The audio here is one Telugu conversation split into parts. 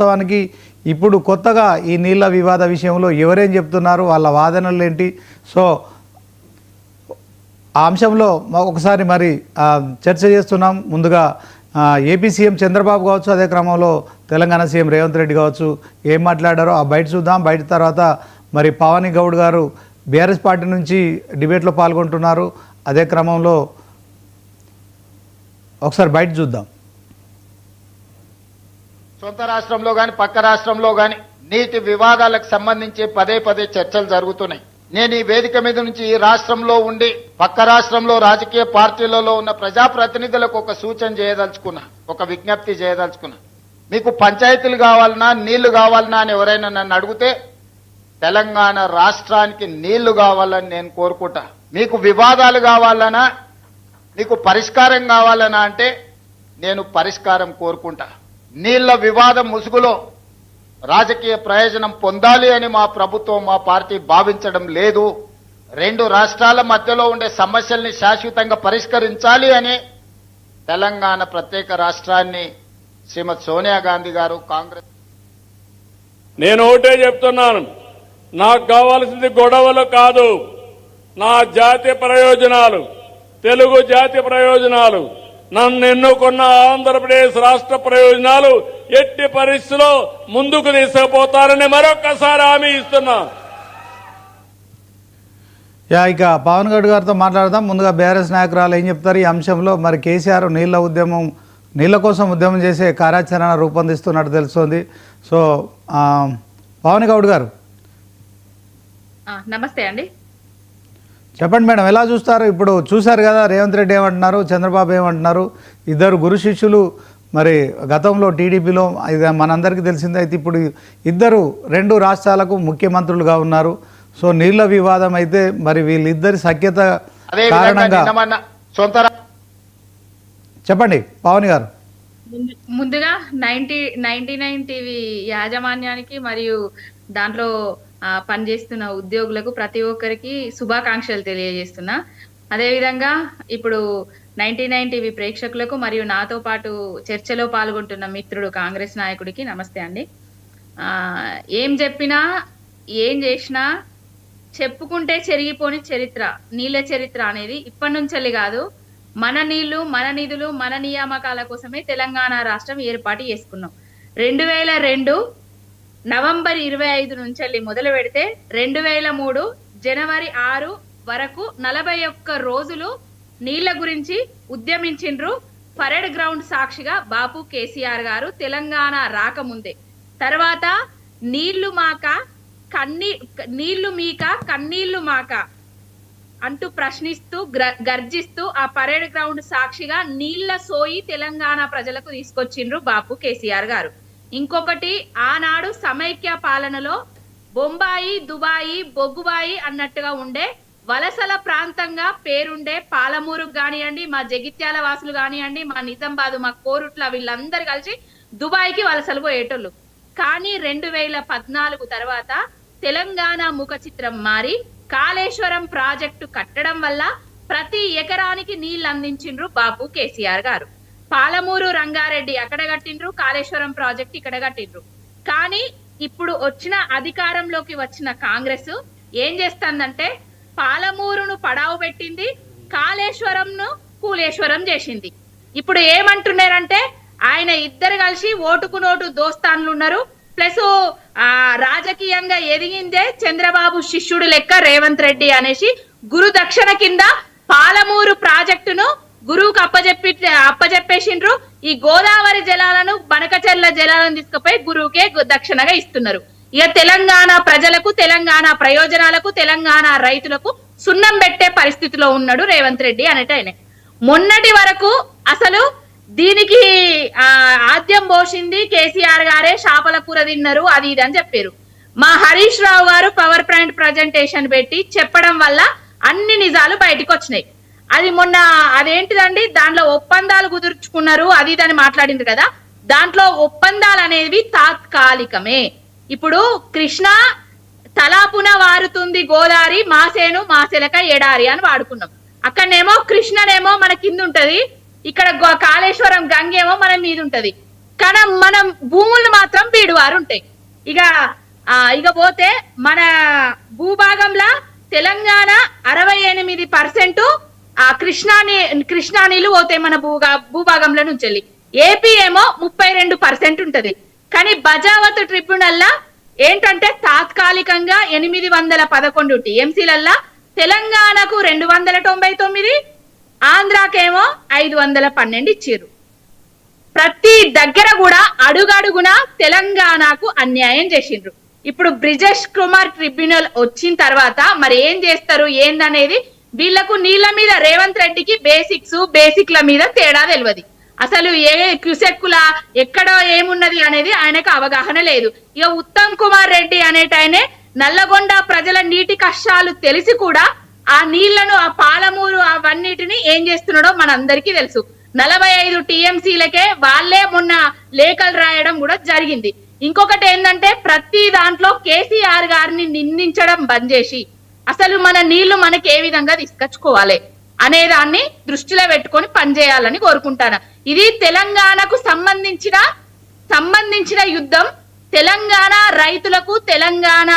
వాస్తవానికి ఇప్పుడు కొత్తగా ఈ నీళ్ళ వివాద విషయంలో ఎవరేం చెప్తున్నారు, వాళ్ళ వాదనలు ఏంటి? సో ఆ అంశంలో ఒకసారి మరి చర్చ చేస్తున్నాం. ముందుగా ఏపీ సీఎం చంద్రబాబు కావచ్చు, అదే క్రమంలో తెలంగాణ సీఎం రేవంత్ రెడ్డి కావచ్చు ఏం మాట్లాడారో ఆ బయట చూద్దాం. బయట తర్వాత మరి పవన్ గౌడ్ గారు బీఆర్ఎస్ పార్టీ నుంచి డిబేట్లో పాల్గొంటున్నారు. అదే క్రమంలో ఒకసారి బయట చూద్దాం. సొంత రాష్ట్రంలో కానీ పక్క రాష్ట్రంలో కానీ నీటి వివాదాలకు సంబంధించి పదే పదే చర్చలు జరుగుతున్నాయి. నేను ఈ వేదిక మీద నుంచి ఈ రాష్ట్రంలో ఉండి పక్క రాష్ట్రంలో రాజకీయ పార్టీలలో ఉన్న ప్రజాప్రతినిధులకు ఒక సూచన చేయదలుచుకున్నా, ఒక విజ్ఞప్తి చేయదలుచుకున్నా. మీకు పంచాయతీలు కావాలన్నా నీళ్లు కావాలన్నా అని ఎవరైనా నన్ను అడిగితే తెలంగాణ రాష్ట్రానికి నీళ్లు కావాలని నేను కోరుకుంటా. మీకు వివాదాలు కావాలన్నా, మీకు పరిష్కారం కావాలన్నా అంటే నేను పరిష్కారం కోరుకుంటా. నీళ్ల వివాదం ముసుగులో రాజకీయ ప్రయోజనం పొందాలి అని మా ప్రభుత్వం, మా పార్టీ భావించడం లేదు. రెండు రాష్ట్రాల మధ్యలో ఉండే సమస్యల్ని శాశ్వతంగా పరిష్కరించాలి అని తెలంగాణ ప్రత్యేక రాష్ట్రాన్ని శ్రీమతి సోనియా గాంధీ గారు కాంగ్రెస్. నేను ఒకటే చెప్తున్నాను, నాకు కావాల్సింది గొడవలు కాదు, నా జాతి ప్రయోజనాలు, తెలుగు జాతి ప్రయోజనాలు, నన్ను ఎన్నుకున్న ఆంధ్రప్రదేశ్ రాష్ట్ర ప్రయోజనాలు ఎట్టి పరిస్థితిలో ముందుకు తీసుకుపోతారని మరొక్కసారి హామీ ఇస్తున్నా. ఇక పవన్ గౌడ్ గారితో మాట్లాడదాం. ముందుగా బీఆర్ఎస్ నాయకురాలు ఏం చెప్తారు ఈ అంశంలో? మరి కేసీఆర్ నీళ్ల కోసం ఉద్యమం చేసే కార్యాచరణ రూపొందిస్తున్నట్టు తెలుస్తోంది. సో పవన్ గౌడ్ గారు నమస్తే అండి. చెప్పండి మేడం, ఎలా చూస్తారు? ఇప్పుడు చూశారు కదా, రేవంత్ రెడ్డి ఏమంటున్నారు, చంద్రబాబు ఏమంటున్నారు, ఇద్దరు గురు శిష్యులు. మరి గతంలో టీడీపీలో మనందరికీ తెలిసిందే. అయితే ఇప్పుడు ఇద్దరు రెండు రాష్ట్రాలకు ముఖ్యమంత్రులుగా ఉన్నారు. సో నీళ్ల వివాదం అయితే మరి వీళ్ళిద్దరి సఖ్యత కారణంగా చెప్పండి పవన్ గారు. ముందుగా 99 టీవీ యాజమాన్యానికి మరియు దాంట్లో పనిచేస్తున్న ఉద్యోగులకు ప్రతి ఒక్కరికి శుభాకాంక్షలు తెలియజేస్తున్నా. అదేవిధంగా ఇప్పుడు 99 టీవీ ప్రేక్షకులకు మరియు నాతో పాటు చర్చలో పాల్గొంటున్న మిత్రుడు కాంగ్రెస్ నాయకుడికి నమస్తే అండి. ఏం చెప్పినా ఏం చేసినా చెప్పుకుంటే చెరిగిపోని చరిత్ర నీళ్ళ చరిత్ర అనేది ఇప్పటి నుంచి కాదు, మన నీళ్లు మన నిధులు మన నియామకాల కోసమే తెలంగాణ రాష్ట్రం ఏర్పాటు చేసుకున్నాం. 2002 నవంబర్ 25 నుంచి మొదలు పెడితే 2003 జనవరి 6 వరకు 41 రోజులు నీళ్ల గురించి ఉద్యమించిండ్రు. పరేడ్ గ్రౌండ్ సాక్షిగా బాపు కేసీఆర్ గారు తెలంగాణ రాకముందే. తర్వాత నీళ్లు మీక కన్నీళ్లు మాక అంటూ ప్రశ్నిస్తూ గర్జిస్తూ ఆ పరేడ్ గ్రౌండ్ సాక్షిగా నీళ్ల సోయి తెలంగాణ ప్రజలకు తీసుకొచ్చిండ్రు బాపు కేసీఆర్ గారు. ఇంకొకటి, ఆనాడు సమైక్య పాలనలో బొంబాయి దుబాయి బొగ్గుబాయి అన్నట్టుగా ఉండే వలసల ప్రాంతంగా పేరుండే పాలమూరు కానివ్వండి, మా జగిత్యాల వాసులు కానివ్వండి, మా నిజామాబాద్ మా కోరుట్ల వీళ్ళందరూ కలిసి దుబాయ్కి వలసలు పోయేటోళ్ళు. కానీ 2014 తర్వాత తెలంగాణ ముఖ చిత్రం మారి కాళేశ్వరం ప్రాజెక్టు కట్టడం వల్ల ప్రతి ఎకరానికి నీళ్లు అందించిండ్రు బాపు కేసీఆర్ గారు. పాలమూరు రంగారెడ్డి అక్కడ కట్టిండ్రు, కాళేశ్వరం ప్రాజెక్ట్ ఇక్కడ కట్టిండ్రు. కానీ ఇప్పుడు అధికారంలోకి వచ్చిన కాంగ్రెస్ ఏం చేస్తుందంటే పాలమూరును పడావు పెట్టింది, కాళేశ్వరంను కూలేశ్వరం చేసింది. ఇప్పుడు ఏమంటున్నారంటే ఆయన ఇద్దరు కలిసి ఓటుకు నోటు దోస్తాన్లు ఉన్నారు, ప్లస్ రాజకీయంగా ఎదిగిందే చంద్రబాబు శిష్యుడు లెక్క రేవంత్ రెడ్డి అనేసి గురు దక్షిణ కింద పాలమూరు ప్రాజెక్టును గురువుకు అప్పజెప్పేసిండ్రు. ఈ గోదావరి జలాలను బనకచెర్ల జలాలను తీసుకుపోయి గురువుకే దక్షిణగా ఇస్తున్నారు. ఇక తెలంగాణ ప్రజలకు, తెలంగాణ ప్రయోజనాలకు, తెలంగాణ రైతులకు సున్నం పెట్టే పరిస్థితిలో ఉన్నాడు రేవంత్ రెడ్డి అనేటైన. మొన్నటి వరకు అసలు దీనికి ఆద్యం పోసింది కేసీఆర్ గారే, చేపల కూర తిన్నారు అది ఇది అని చెప్పారు. మా హరీష్ రావు గారు పవర్ పాయింట్ ప్రజెంటేషన్ పెట్టి చెప్పడం వల్ల అన్ని నిజాలు బయటకు వచ్చినాయి. అది మొన్న అదేంటిదండి, దాంట్లో ఒప్పందాలు కుదుర్చుకున్నారు అది ఇది అని మాట్లాడింది కదా, దాంట్లో ఒప్పందాలు అనేవి తాత్కాలికమే. ఇప్పుడు కృష్ణ తలాపున వారుతుంది గోదావరి, మాసేను మాసెలక ఎడారి అని వాడుకున్నాం. అక్కడనేమో కృష్ణనేమో మన కింద ఉంటది, ఇక్కడ కాళేశ్వరం గంగేమో మన మీద ఉంటది. కానీ మనం భూములు మాత్రం బీడువారు ఉంటాయి. ఇక పోతే మన భూభాగంలో తెలంగాణ 68% ఆ కృష్ణా నీళ్లు పోతాయి మన భూభాగంలో నుంచి వెళ్ళి. ఏపీ ఏమో 32% ఉంటది. కానీ బజావత్ ట్రిబ్యునల్ ఏంటంటే తాత్కాలికంగా 811 టీఎంసీలల్లా తెలంగాణకు 299, ఆంధ్రాకేమో 512 ఇచ్చిర్రు. ప్రతి దగ్గర కూడా అడుగడుగున తెలంగాణకు అన్యాయం చేసిండ్రు. ఇప్పుడు బ్రిజేష్ కుమార్ ట్రిబ్యునల్ వచ్చిన తర్వాత మరి ఏం చేస్తారు ఏందనేది వీళ్లకు నీళ్ల మీద రేవంత్ రెడ్డికి బేసిక్ల మీద తేడా తెలియదు. అసలు ఏ క్యూసెక్కుల ఎక్కడో ఏమున్నది అనేది ఆయనకు అవగాహన లేదు. ఇక ఉత్తమ్ కుమార్ రెడ్డి అనేటైనే నల్లగొండ ప్రజల నీటి కష్టాలు తెలిసి కూడా ఆ నీళ్లను ఆ పాలమూరు అవన్నిటిని ఏం చేస్తున్నాడో మనందరికీ తెలుసు. 45 టీఎంసీలకే వాళ్లే మొన్న లేఖలు రాయడం కూడా జరిగింది. ఇంకొకటి ఏంటంటే ప్రతి దాంట్లో కేసీఆర్ గారిని నిందించడం బంద్ చేసి అసలు మన నీళ్లు మనకి ఏ విధంగా తీసుకొచ్చుకోవాలి అనే దాన్ని దృష్టిలో పెట్టుకొని పనిచేయాలని కోరుకుంటాను. ఇది తెలంగాణకు సంబంధించిన యుద్ధం, తెలంగాణ రైతులకు తెలంగాణ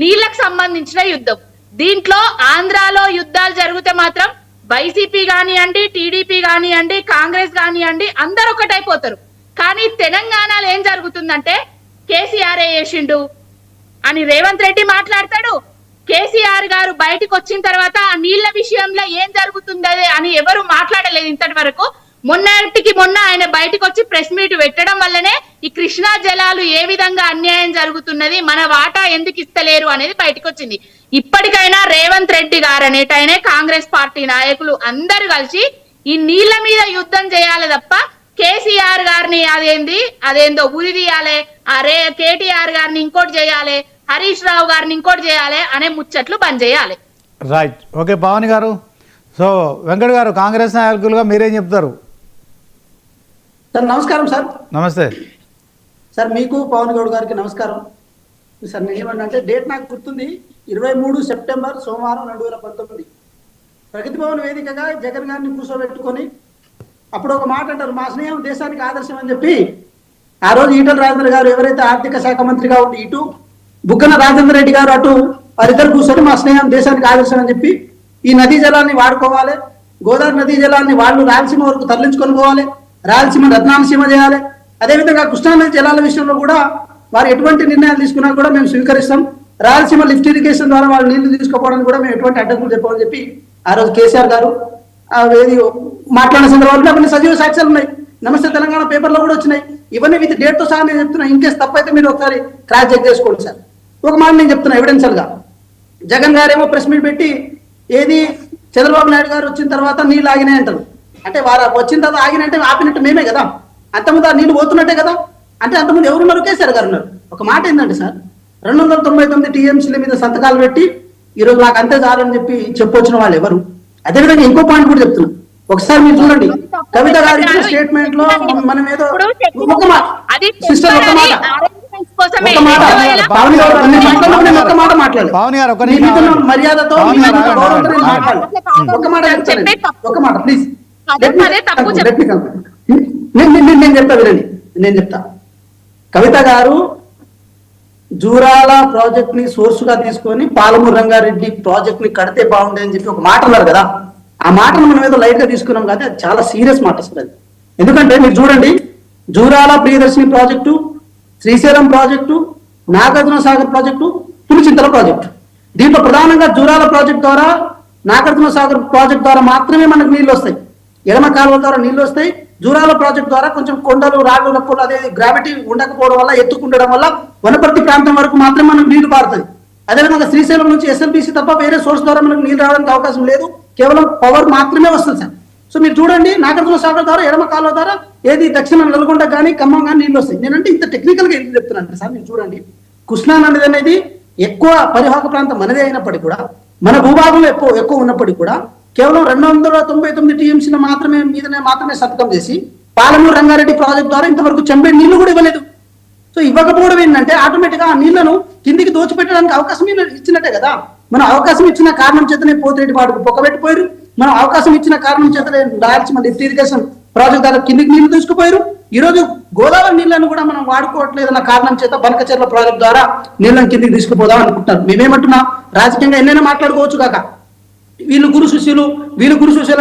నీళ్లకు సంబంధించిన యుద్ధం. దీంట్లో ఆంధ్రాలో యుద్ధాలు జరిగితే మాత్రం వైసీపీ కానివ్వండి, టీడీపీ కానివ్వండి, కాంగ్రెస్ కానివ్వండి అందరు ఒకటైపోతారు. కానీ తెలంగాణలో ఏం జరుగుతుందంటే కేసీఆర్ చేసిండు అని రేవంత్ రెడ్డి మాట్లాడతాడు. కేసీఆర్ గారు బయటకు వచ్చిన తర్వాత ఆ నీళ్ల విషయంలో ఏం జరుగుతుంది అని ఎవరు మాట్లాడలేదు ఇంతటి వరకు. మొన్నటికి మొన్న ఆయన బయటకు వచ్చి ప్రెస్ మీట్ పెట్టడం వల్లనే ఈ కృష్ణా జలాలు ఏ విధంగా అన్యాయం జరుగుతున్నది, మన వాటా ఎందుకు ఇస్తలేరు అనేది బయటకు వచ్చింది. ఇప్పటికైనా రేవంత్ రెడ్డి గారు అనేటైనా కాంగ్రెస్ పార్టీ నాయకులు అందరు కలిసి ఈ నీళ్ల మీద యుద్ధం చేయాలి తప్ప కేసీఆర్ గారిని అదేందో ఉరి తీయాలి, కేటీఆర్ గారిని ఇంకోటి చేయాలి, హరీష్ రావు గారిని ఇంకోటి చేయాలి అనే ముచ్చట్లు బంద్ చేయాలి. రైట్, ఓకే పవన్ గారు. సో వెంకట్ గారు కాంగ్రెస్ నాయకులుగా మీరేం చెప్తారు? సార్ నమస్కారం. సార్ నమస్తే సార్, మీకు పవన్ గౌడ్ గారికి నమస్కారం. సార్ నేను ఏమన్నా డేట్ నాకు గుర్తుంది, 23 సెప్టెంబర్ సోమవారం 2019 ప్రగతి భవన్ వేదికగా జగన్ గారిని కూర్చోబెట్టుకొని అప్పుడు ఒక మాట అంటారు, మా స్నేహం దేశానికి ఆదర్శం అని చెప్పి. ఆ రోజు ఈటల రాజేంద్ర గారు ఎవరైతే ఆర్థిక శాఖ మంత్రిగా ఉండి ఇటు బుగ్గన రాజేంద్ర రెడ్డి గారు అటు వారిద్దరు కూర్చొని మా స్నేహం దేశానికి ఆదర్శం అని చెప్పి ఈ నదీ జలాన్ని వాడుకోవాలి, గోదావరి నదీ జలాన్ని వాళ్ళు రాయలసీమ వరకు తరలించుకొని పోవాలి, రాయలసీమ రత్నాలసీమ చేయాలి. అదేవిధంగా కృష్ణానది జలాల విషయంలో కూడా వారు ఎటువంటి నిర్ణయాలు తీసుకున్నా కూడా మేము స్వీకరిస్తాం. రాయలసీమ లిఫ్ట్ ఇరిగేషన్ ద్వారా వాళ్ళు నీళ్లు తీసుకోవడానికి కూడా మేము ఎటువంటి అడ్డంకులు చెప్పమని చెప్పి ఆ రోజు కేసీఆర్ గారు మాట్లాడిన సందర్భంలో కొన్ని సజీవ సాక్ష్యాలు ఉన్నాయి. నమస్తే తెలంగాణ పేపర్లో కూడా వచ్చినాయి. ఇవన్నీ విత్ డేట్తో సహా నేను చెప్తున్నా. ఇన్కేస్ తప్పైతే మీరు ఒకసారి క్రాస్ చెక్ చేసుకోండి సార్. ఒక మాట నేను చెప్తున్నా ఎవిడెన్షియల్ గా. జగన్ గారేమో ప్రెస్ మీట్ పెట్టి ఏది చంద్రబాబు నాయుడు గారు వచ్చిన తర్వాత నీళ్ళు ఆగినాయి అంటారు. అంటే వారు వచ్చిన తర్వాత ఆగినంటే ఆపినట్టు మేమే కదా, అంతకుముందు ఆ నీళ్లు పోతున్నట్టే కదా. అంటే అంతకుముందు ఎవరున్నారు? కేసీఆర్ గారు ఉన్నారు. ఒక మాట ఏంటంటే సార్, 299 టీఎంసీల మీద సంతకాలు పెట్టి ఈరోజు నాకు అంతే చాలని చెప్పి చెప్పొచ్చిన వాళ్ళు ఎవరు? అదేవిధంగా ఇంకో పాయింట్ కూడా చెప్తున్నాం. ఒకసారి మీరు చూడండి, కవిత గారి స్టేట్మెంట్ లో మనం ఏదో ఒక మాట సిస్టర్ ఒక మాట మర్యాదతో ఒక మాట ప్లీజ్ నేను చెప్తా. కవిత గారు జూరాల ప్రాజెక్ట్ ని సోర్స్ గా తీసుకొని పాలమూరు రంగారెడ్డి ప్రాజెక్ట్ ని కడితే బాగుండే అని చెప్పి ఒక మాట అన్నారు కదా. ఆ మాటను మనం ఏదో లైట్ గా తీసుకున్నాం కదా, అది చాలా సీరియస్ మాట సార్ అది. ఎందుకంటే మీరు చూడండి, Jurala Priyadarshini project, Srisailam project, Nagarjuna Sagar project, Pulichintala project. దీంట్లో ప్రధానంగా జూరాల ప్రాజెక్ట్ ద్వారా, నాగార్జున సాగర్ ప్రాజెక్ట్ ద్వారా మాత్రమే మనకు నీళ్లు వస్తాయి. ఎడమ కాలువల ద్వారా నీళ్లు వస్తాయి. జూరాల ప్రాజెక్ట్ ద్వారా కొంచెం కొండలు, రాళ్లు, రప్పులు, అదే గ్రావిటీ ఉండకపోవడం వల్ల, ఎత్తుకుండడం వల్ల వనపర్తి ప్రాంతం వరకు మాత్రమే మనకు నీళ్లు పారుతుంది. అదేవిధంగా శ్రీశైలం నుంచి ఎస్ఎల్బీసీ తప్ప వేరే సోర్స్ ద్వారా మనకు నీళ్లు రావడానికి అవకాశం లేదు. కేవలం పవర్ మాత్రమే వస్తుంది సార్. సో మీరు చూడండి, నాగార్జున సాగర్ ద్వారా, ఎడమ కాలువ ద్వారా ఏది దక్షిణ నల్గొండ కానీ ఖమ్మం కానీ నీళ్లు వస్తాయి. నేనంటే ఇంత టెక్నికల్ గా ఎందుకు చెప్తున్నాను సార్, మీరు చూడండి, కృష్ణా నది అనేది ఎక్కువ పరివాహక ప్రాంతం మనదే అయినప్పటికీ కూడా, మన భూభాగంలో ఎక్కువ ఉన్నప్పటికీ కూడా కేవలం 299 టీఎంసీల మాత్రమే సంతకం చేసి పాలమూరు రంగారెడ్డి ప్రాజెక్ట్ ద్వారా ఇంతవరకు చెంబే నీళ్లు కూడా ఇవ్వలేదు. సో ఇవ్వకపోవడం ఏంటంటే ఆటోమేటిక్ గా ఆ నీళ్లను కిందికి దోచిపెట్టడానికి అవకాశం ఇచ్చినట్టే కదా. మనం అవకాశం ఇచ్చిన కారణం చేతనే పోతిరెడ్డి వాటికి పొక్కబెట్టిపోయారు. మనం అవకాశం ఇచ్చిన కారణం చేతనే రాయలసీమ లిఫ్ట్ ఇరిగేషన్ ప్రాజెక్ట్ ద్వారా కిందికి నీళ్లు తీసుకుపోయారు. ఈరోజు గోదావరి నీళ్లను కూడా మనం వాడుకోవట్లేదన్న కారణం చేత బనకచెర్ల ప్రాజెక్ట్ ద్వారా నీళ్ళని కిందికి తీసుకుపోదాం అనుకుంటున్నారు. మేమేమంటున్నాం, రాజకీయంగా ఎన్నైనా మాట్లాడుకోవచ్చు కాక వీళ్ళు గురు శిష్యులు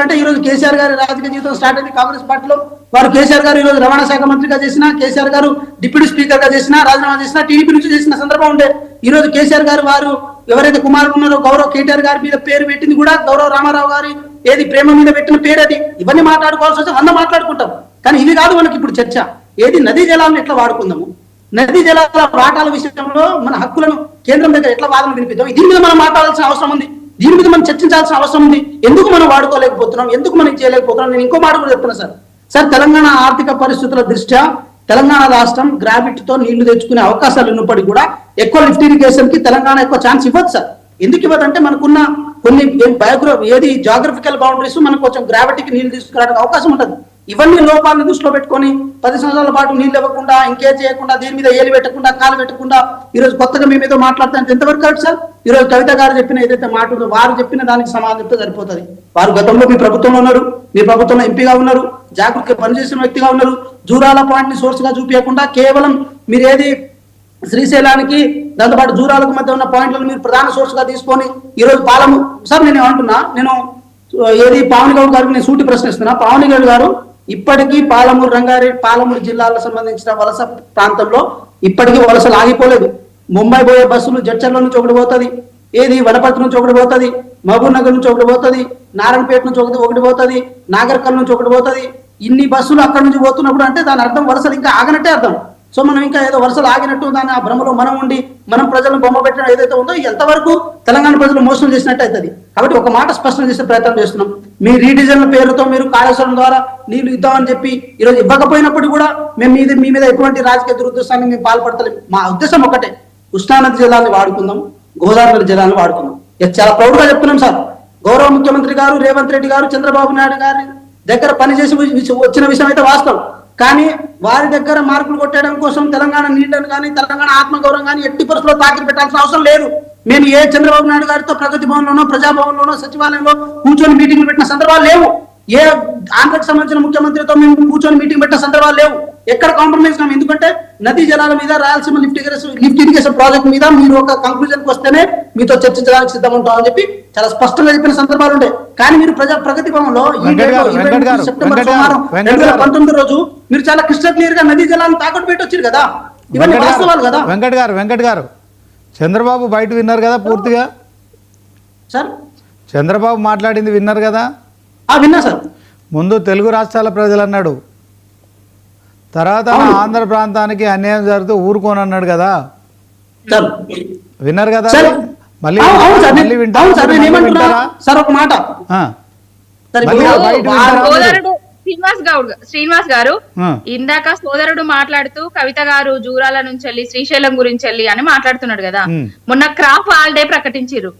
అంటే ఈ రోజు కేసీఆర్ గారి రాజకీయ జీవితం స్టార్ట్ అయింది కాంగ్రెస్ పార్టీలో. వారు కేసీఆర్ గారు ఈ రోజు రవాణా శాఖ మంత్రిగా చేసినా, కేసీఆర్ గారు డిప్యూటీ స్పీకర్ గా చేసినా, రాజీనామా చేసినా, టీడీపీ నుంచి చేసిన సందర్భం ఉండే. ఈ రోజు కేసీఆర్ గారు వారు ఎవరైతే కుమారులు ఉన్నారో గౌరవ్ కేటీఆర్ గారి మీద పేరు పెట్టింది కూడా గౌరవ్ రామారావు గారి ఏది ప్రేమ మీద పెట్టిన పేరు అది. ఇవన్నీ మాట్లాడుకోవాల్సి వచ్చి 100 మాట్లాడుకుంటాం, కానీ ఇది కాదు మనకి ఇప్పుడు చర్చ. ఏది నదీ జలాలను ఎట్లా వాడుకుందాము, నదీ జలాల వాటాల విషయంలో మన హక్కులను కేంద్రం దగ్గర ఎట్లా వాదన వినిపిద్దాం, దీని మీద మనం మాట్లాడాల్సిన అవసరం ఉంది. దీని మీద మనం చర్చించాల్సిన అవసరం ఉంది. ఎందుకు మనం వాడుకోలేకపోతున్నాం, ఎందుకు మనం చేయలేకపోతున్నాం. నేను ఇంకో మాట కూడా చెప్తున్నా సార్, తెలంగాణ ఆర్థిక పరిస్థితుల దృష్ట్యా తెలంగాణ రాష్ట్రం గ్రావిటీతో నీళ్లు తెచ్చుకునే అవకాశాలు ఉన్నప్పటికీ కూడా ఎక్కువ లిఫ్ట్ ఇరిగేషన్ కి తెలంగాణ ఎక్కువ ఛాన్స్ ఇవ్వదు సార్. ఎందుకు ఇవ్వదంటే మనకున్న కొన్ని జాగ్రఫికల్ బౌండరీస్ మనకు కొంచెం గ్రావిటీకి నీళ్లు తీసుకురావడానికి అవకాశం ఉంటుంది. ఇవన్నీ లోపాలను దృష్టిలో పెట్టుకొని 10 సంవత్సరాల పాటు నీళ్ళు ఇవ్వకుండా, ఇంకేం చేయకుండా, దీని మీద ఏలు పెట్టకుండా, కాలు పెట్టకుండా ఈ రోజు కొత్తగా మీ మీద మాట్లాడుతుంటే ఎంతవరకు కరెక్ట్ సార్? ఈ రోజు కవిత గారు చెప్పిన ఏదైతే మాట ఉందో వారు చెప్పిన దానికి సమాధానం చెప్తే సరిపోతుంది. వారు గతంలో మీ ప్రభుత్వంలో ఉన్నారు, మీ ప్రభుత్వంలో ఎంపీగా ఉన్నారు, జాగ్రత్తగా పనిచేసిన వ్యక్తిగా ఉన్నారు. జూరాల పాయింట్ ని సోర్స్ గా చూపించకుండా కేవలం మీరు ఏది శ్రీశైలానికి దాంతోపాటు జూరాలకు మధ్య ఉన్న పాయింట్లను మీరు ప్రధాన సోర్స్ గా తీసుకొని ఈ రోజు సార్ నేను ఏమంటున్నా, నేను ఏది పవన్ గౌడ్ గారికి నేను సూటి ప్రశ్నిస్తున్నా. పవన్ గౌడ్ గారు ఇప్పటికీ పాలమూరు, రంగారెడ్డి, పాలమూరు జిల్లాలకు సంబంధించిన వలస ప్రాంతంలో ఇప్పటికీ వలసలు ఆగిపోలేదు. ముంబై పోయే బస్సులు జడ్చర్ల నుంచి ఒకటి పోతుంది, ఏది వనపర్తి నుంచి ఒకటి పోతుంది, మహబూబ్ నగర్ నుంచి ఒకటి పోతుంది, నారాయణపేట నుంచి ఒకటి పోతుంది, నాగర్కల్ నుంచి ఒకటి పోతుంది. ఇన్ని బస్సులు అక్కడ నుంచి పోతున్నప్పుడు అంటే దాని అర్థం వలసలు ఇంకా ఆగనట్టే అర్థం. సో మనం ఇంకా ఏదో వలసలు ఆగినట్టు దాన్ని ఆ భ్రమలో మనం ఉండి మనం ప్రజలను బొమ్మ పెట్టడం ఏదైతే ఉందో ఎంతవరకు తెలంగాణ ప్రజలు మోసం చేసినట్టు అవుతుంది. కాబట్టి ఒక మాట స్పష్టం చేసే ప్రయత్నం చేస్తున్నాం. మీ రీడిజైన్ పేరుతో మీరు కాళేశ్వరం ద్వారా నీళ్లు ఇద్దామని చెప్పి ఈరోజు ఇవ్వకపోయినప్పుడు కూడా మేము మీ మీద ఎటువంటి రాజకీయ దురుద్దేశాన్ని మేము పాల్పడతలేము. మా ఉద్దేశం ఒకటే, కృష్ణానది జలాన్ని వాడుకుందాం, గోదావరి జలాన్ని వాడుకుందాం. చాలా ప్రౌడ్ గా చెప్తున్నాం సార్. గౌరవ ముఖ్యమంత్రి గారు రేవంత్ రెడ్డి గారు చంద్రబాబు నాయుడు గారి దగ్గర పనిచేసి వచ్చిన విషయం అయితే వాస్తవం. కానీ వారి దగ్గర మార్కులు కొట్టడం కోసం తెలంగాణ నీళ్లను కానీ తెలంగాణ ఆత్మగౌరవం కానీ ఎట్టి పరిస్థితుల్లో తాకిడి పెట్టాల్సిన అవసరం లేదు. మేము ఏ చంద్రబాబు నాయుడు గారితో ప్రగతి భవన్లోనో, ప్రజాభవన్లోనో, సచివాలయంలో కూర్చొని మీటింగ్లు పెట్టిన సందర్భాలు లేవు. ఏ ఆంధ్రకు సంబంధించిన ముఖ్యమంత్రితో మేము కూర్చొని మీటింగ్ పెట్టిన సందర్భాలు లేవు. ఎక్కడ కాంప్రమైజ్ కాము. ఎందుకంటే నదీ జలాల మీద, రాయలసీమ లిఫ్ట్ ఇరిగేషన్ ప్రాజెక్ట్ మీద మీరు ఒక కంక్లూజన్ కి వస్తేనే మీతో చర్చించడానికి సిద్ధం ఉంటామని చెప్పి చాలా స్పష్టంగా చెప్పిన సందర్భాలు ఉంటాయి. కానీ మీరు ప్రగతి భవన్లో ఈ సెప్టెంబర్ 2019 రోజు మీరు చాలా క్రిస్టల్ క్లియర్ గా నదీ జలాలను తాకట్టు పెట్టి వచ్చారు కదా. ఇవన్నీ వాస్తవాలు కదా. వెంకట్ గారు చంద్రబాబు బయట విన్నారు కదా పూర్తిగా సార్? చంద్రబాబు మాట్లాడింది విన్నారు కదా? విన్నా సార్. ముందు తెలుగు రాష్ట్రాల ప్రజలు అన్నాడు, తర్వాత ఆంధ్ర ప్రాంతానికి అన్యాయం జరిగితే ఊరుకోనన్నాడు కదా, విన్నారు కదా? మళ్ళీ వింటారా సార్? ఒక మాట శ్రీనివాస్ గారు ఇందాక సోదరుడు మాట్లాడుతూ కవిత గారు జూరాల నుంచి వెళ్ళి శ్రీశైలం గురించి వెళ్ళి అని మాట్లాడుతున్నాడు కదా. మొన్న క్రాప్ హాలిడే ప్రకటించారు.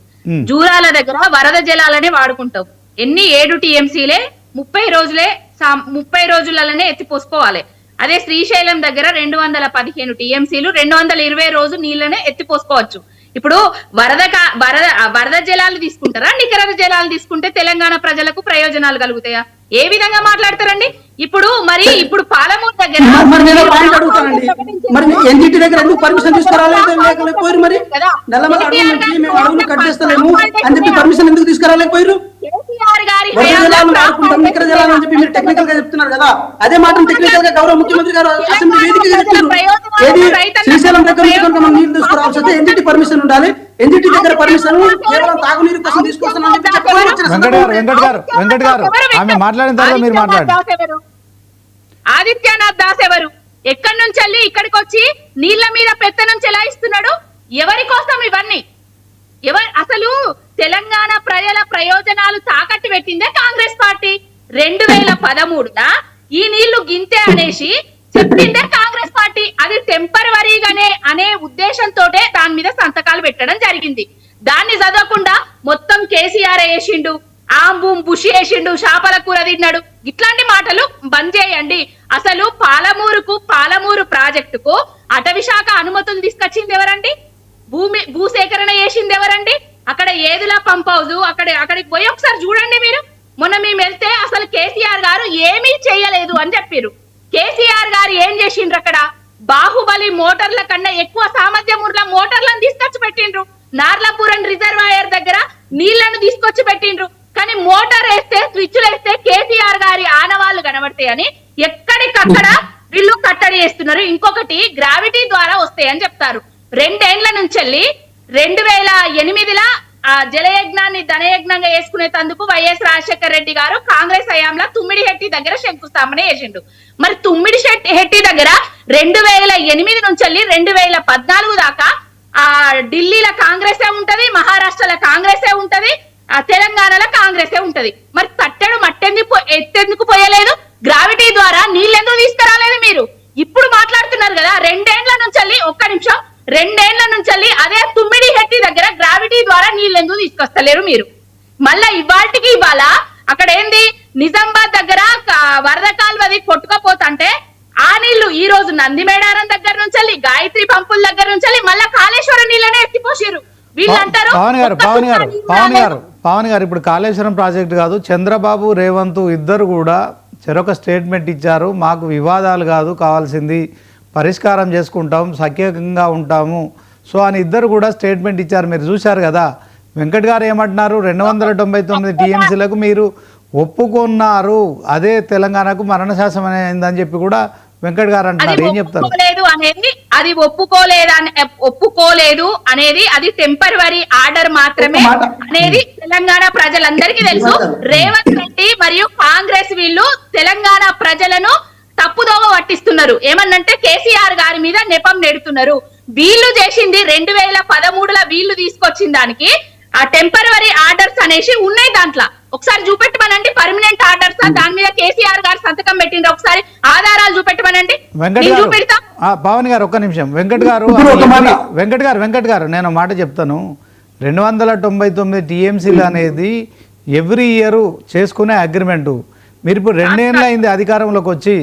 జూరాల దగ్గర వరద జలాలనే వాడుకుంటాం. ఎన్ని 7 టీఎంసీలే 30 రోజులనే ఎత్తిపోసుకోవాలి. అదే శ్రీశైలం దగ్గర 215 టీఎంసీలు 220 రోజు నీళ్ళనే ఎత్తిపోసుకోవచ్చు. ఇప్పుడు వరద జలాలు తీసుకుంటారా, నికర జలాలు తీసుకుంటే తెలంగాణ ప్రజలకు ప్రయోజనాలు కలుగుతాయా? ఏ విధంగా మాట్లాడతారండి? ఇప్పుడు పాలమూరు దగ్గర ఎన్జిటి దగ్గర ఎందుకు పర్మిషన్ తీసుకురాలేకపోయారు? మరి నల్లమల అడవుల నుంచి మేము అడవులు కట్ చేస్తలేము అని చెప్పి పర్మిషన్ ఎందుకు తీసుకురాలేకపోయారు? నికర జలాలు అని చెప్పి మీరు టెక్నికల్ గా చెప్తున్నారు కదా, అదే మాట టెక్నికల్ గా గౌరవ ముఖ్యమంత్రి గారు అసెంబ్లీ వేదికగా చెప్తున్నారు. ఏది శ్రీశైలం దగ్గర నుంచి కనుక మనం నీళ్లు తీసుకురావాల్సి వస్తే ఎన్జిటి పర్మిషన్ ఉండాలి. ఎన్జిటి దగ్గర పర్మిషన్ కేవలం తాగునీరు కోసం తీసుకొస్తానని చెప్పి వెంకట్ గారు ఆమె మాట్లాడిన తర్వాత మీరు మాట్లాడండి. ఆదిత్యనాథ్ దాస్ ఎవరు? ఎక్కడి నుంచి వెళ్ళి ఇక్కడికి వచ్చి నీళ్ల మీద పెత్తనం చెలాయిస్తున్నాడు? ఎవరి కోసం ఇవన్నీ? అసలు తెలంగాణ ప్రజల ప్రయోజనాలు తాకట్టు పెట్టిందే కాంగ్రెస్ పార్టీ. 2013 ఈ నీళ్లు గింతే అనేసి చెప్పిందే కాంగ్రెస్ పార్టీ. అది టెంపరవరీగానే అనే ఉద్దేశంతో దాని మీద సంతకాలు పెట్టడం జరిగింది. దాన్ని చదవకుండా మొత్తం కేసీఆర్ వేసిండు, ఆంబూం బుషి వేసిండు, చేపల కూర తిన్నాడు, ఇట్లాంటి మాటలు బంద్ చేయండి. అసలు పాలమూరు ప్రాజెక్టుకు అటవీ శాఖ అనుమతులు తీసుకొచ్చింది ఎవరండి? భూసేకరణ చేసింది ఎవరండి? అక్కడ ఏదులా పంప్ హౌస్ అక్కడికి పోయి ఒకసారి చూడండి మీరు. మొన్న మేము వెళ్తే అసలు కేసీఆర్ గారు ఏమీ చేయలేదు అని చెప్పారు. కేసీఆర్ గారు ఏం చేసిండ్రు అక్కడ? బాహుబలి మోటార్ల కన్నా ఎక్కువ సామర్థ్యం ఉన్న మోటార్లను తీసుకొచ్చి పెట్టిండ్రు. నార్లాపురం రిజర్వాయర్ దగ్గర నీళ్లను తీసుకొచ్చి పెట్టిండ్రు. కానీ మోటార్ వేస్తే, స్విచ్లు వేస్తే కేసీఆర్ గారి ఆనవాళ్లు కనబడతాయని ఎక్కడికక్కడ వీళ్ళు కట్టడి చేస్తున్నారు. ఇంకొకటి గ్రావిటీ ద్వారా వస్తాయని చెప్తారు. 2 ఏళ్ల నుంచి 2008లా ఆ జలయజ్ఞాన్ని ధనయజ్ఞంగా వేసుకునేందుకు వైఎస్ రాజశేఖర రెడ్డి గారు కాంగ్రెస్ హయాంలో తుమ్మిడిహెట్టి దగ్గర శంకుస్థాపన చేసిండు. మరి తుమ్మిడిహెట్టి దగ్గర 2008 నుంచి 2014 దాకా ఆ ఢిల్లీలో కాంగ్రెసే ఉంటది, మహారాష్ట్రలో కాంగ్రెసే ఉంటది, ఆ తెలంగాణలో కాంగ్రెసే ఉంటది. మరి తట్టడు ఎత్తెందుకు పోయలేదు? గ్రావిటీ ద్వారా నీళ్ళెందుకు తీసుకురాలేదు మీరు? ఇప్పుడు మాట్లాడుతున్నారు కదా 2 ఏళ్ల నుంచి, ఒక్క నిమిషం, 2 ఏళ్ల నుంచి అదే తుమ్మిడిహెట్టి దగ్గర గ్రావిటీ ద్వారా నీళ్ళెందుకు తీసుకొస్తలేరు మీరు? మళ్ళా ఇవాళ అక్కడ ఏంది, నిజామాబాద్ దగ్గర వరద కాలువది కొట్టుకపోతుంటే ఆ నీళ్లు ఈ రోజు నందిమేడారం దగ్గర నుంచి, గాయత్రి పంపుల దగ్గర నుంచి మళ్ళా కాళేశ్వరం నీళ్ళనే ఎత్తిపోసారు. వీళ్ళంటారు పవన్ గారు ఇప్పుడు కాళేశ్వరం ప్రాజెక్టు కాదు, చంద్రబాబు రేవంత్ ఇద్దరు కూడా చెరొక స్టేట్మెంట్ ఇచ్చారు. మాకు వివాదాలు కాదు కావాల్సింది, పరిష్కారం చేసుకుంటాం, సఖ్యంగా ఉంటాము సో అని ఇద్దరు కూడా స్టేట్మెంట్ ఇచ్చారు. మీరు చూశారు కదా. వెంకట్ గారు ఏమంటున్నారు, 299 టీఎంసీలకు మీరు ఒప్పుకున్నారు, అదే తెలంగాణకు మరణశాసనం అయిందని చెప్పి కూడా వెంకట్ గారు అంటున్నారు. ఏం చెప్తారు? అది ఒప్పుకోలేదు అనేది అది టెంపరవరీ ఆర్డర్ మాత్రమే అనేది తెలంగాణ ప్రజలందరికీ తెలుసు. రేవంత్ రెడ్డి మరియు కాంగ్రెస్ వీళ్ళు తెలంగాణ ప్రజలను తప్పుదోవ పట్టిస్తున్నారు. ఏమన్నంటే కేసీఆర్ గారి మీద నెపం నెడుతున్నారు. వీళ్ళు చేసింది 2013లో వీళ్ళు తీసుకొచ్చిన దానికి ఆ టెంపరవరీ ఆర్డర్స్ అనేసి ఉన్నాయి. దాంట్లో ఒకసారి చూపెట్టమనండి, పర్మనెంట్ ఆర్డర్స్, దాని మీద కేసీఆర్ గారు సంతకం పెట్టిండ్రు, ఒకసారి ఆధారాలు చూపెట్టమనండి. పవన్ గారు ఒక్క నిమిషం. వెంకట్ గారు నేను మాట చెప్తాను. 299 టీఎంసీలు అనేది ఎవ్రీ ఇయర్ చేసుకునే అగ్రిమెంటు. మీరు ఇప్పుడు 2 ఏళ్ళు అయింది అధికారంలోకి వచ్చి.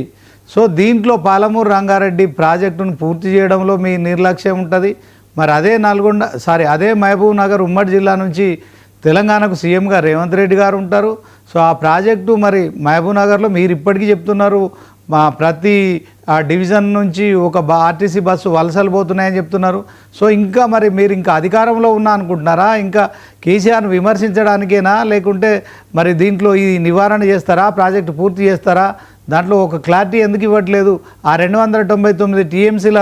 సో దీంట్లో పాలమూరు రంగారెడ్డి ప్రాజెక్టును పూర్తి చేయడంలో మీ నిర్లక్ష్యం ఉంటుంది. మరి అదే మహబూబ్ నగర్ ఉమ్మడి జిల్లా నుంచి తెలంగాణకు సీఎంగా రేవంత్ రెడ్డి గారు ఉంటారు. సో ఆ ప్రాజెక్టు మరి మహబూబ్ నగర్లో మీరు ఇప్పటికీ చెప్తున్నారు, మా ప్రతి డివిజన్ నుంచి ఒక ఆర్టీసీ బస్సు వలసలు పోతున్నాయని చెప్తున్నారు. సో ఇంకా మరి మీరు ఇంకా అధికారంలో ఉన్నా అనుకుంటున్నారా? ఇంకా కేసీఆర్ను విమర్శించడానికేనా, లేకుంటే మరి దీంట్లో ఈ నివారణ చేస్తారా, ప్రాజెక్టు పూర్తి చేస్తారా? దాంట్లో ఒక క్లారిటీ ఎందుకు ఇవ్వట్లేదు? ఆ 299 టీఎంసీల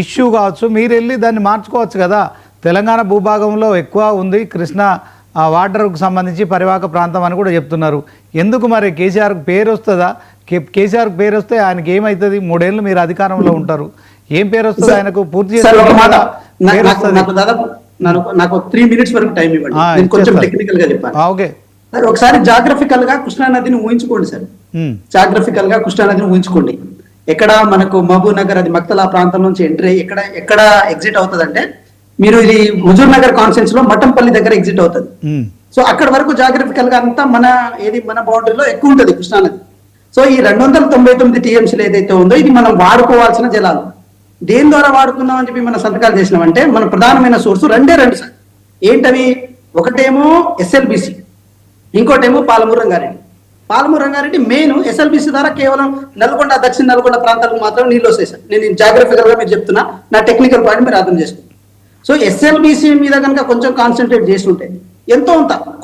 ఇష్యూ కావచ్చు, మీరు వెళ్ళి దాన్ని మార్చుకోవచ్చు కదా. తెలంగాణ భూభాగంలో ఎక్కువ ఉంది కృష్ణా వాటర్కు సంబంధించి పరివాహక ప్రాంతం అని కూడా చెప్తున్నారు. ఎందుకు మరి కేసీఆర్కు పేరు వస్తుందా? కేసీఆర్కు పేరు వస్తే ఆయనకి ఏమవుతుంది? 3 ఏళ్ళు మీరు అధికారంలో ఉంటారు, ఏం పేరు వస్తుంది ఆయనకు? పూర్తి నాకు 3 minutes వరకు టైం ఇవ్వండి, కొంచెం టెక్నికల్ గా చెప్పాను. ఓకే సార్, ఒకసారి జాగ్రఫికల్ గా కృష్ణా నదిని ఊహించుకోండి సార్. జాగ్రఫికల్ గా కృష్ణా నదిని ఊహించుకోండి. ఎక్కడ మనకు మహబూబ్ నగర్, అది మక్తల్ ఆ ప్రాంతం నుంచి ఎంట్రీ ఎక్కడ ఎగ్జిట్ అవుతుంది అంటే, మీరు ఇది హుజూర్ నగర్ కాన్స్టిట్యూన్సీ లో మఠంపల్లి దగ్గర ఎగ్జిట్ అవుతుంది. సో అక్కడ వరకు జాగ్రఫికల్ గా అంతా మన బౌండరీలో ఎక్కువ ఉంటుంది కృష్ణా నది. సో ఈ 299 టీఎంసీలు ఏదైతే ఉందో ఇది మనం వాడుకోవాల్సిన జలాలు. దేని ద్వారా వాడుకుందాం అని చెప్పి మనం సంతకాలు చేసినామంటే, మన ప్రధానమైన సోర్సు 2 సార్. ఏంటవి? ఒకటేమో ఎస్ఎల్బిసి, ఇంకోటేమో పాలమూరు రంగారెడ్డి. పాలమూరు రంగారెడ్డి మెయిన్ ఎస్ఎల్బిసి ద్వారా కేవలం నల్గొండ, దక్షిణ నల్గొండ ప్రాంతాలకు మాత్రం నీళ్ళు వస్తాయి సార్. నేను జాగ్రఫికల్ గా మీరు చెప్తున్నా, నా టెక్నికల్ పాయింట్ మీరు అర్థం చేసుకోండి. సో ఎస్ఎల్బిసి మీద కనుక కొంచెం కాన్సన్ట్రేట్ చేసి ఉంటే ఎంతో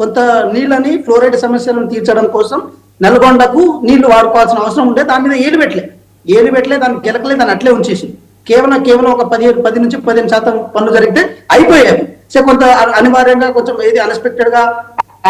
కొంత నీళ్ళని, ఫ్లోరైడ్ సమస్యలను తీర్చడం కోసం నల్గొండకు నీళ్లు వాడుకోవాల్సిన అవసరం ఉంటే దాని మీద ఏలు పెట్టలే, దాన్ని గెలకలే, దాన్ని అట్లే ఉంచేసి కేవలం ఒక 10 నుంచి 15% పనులు జరిగితే అయిపోయాయి. సో కొంత అనివార్యంగా కొంచెం ఏది అన్ఎక్స్పెక్టెడ్ గా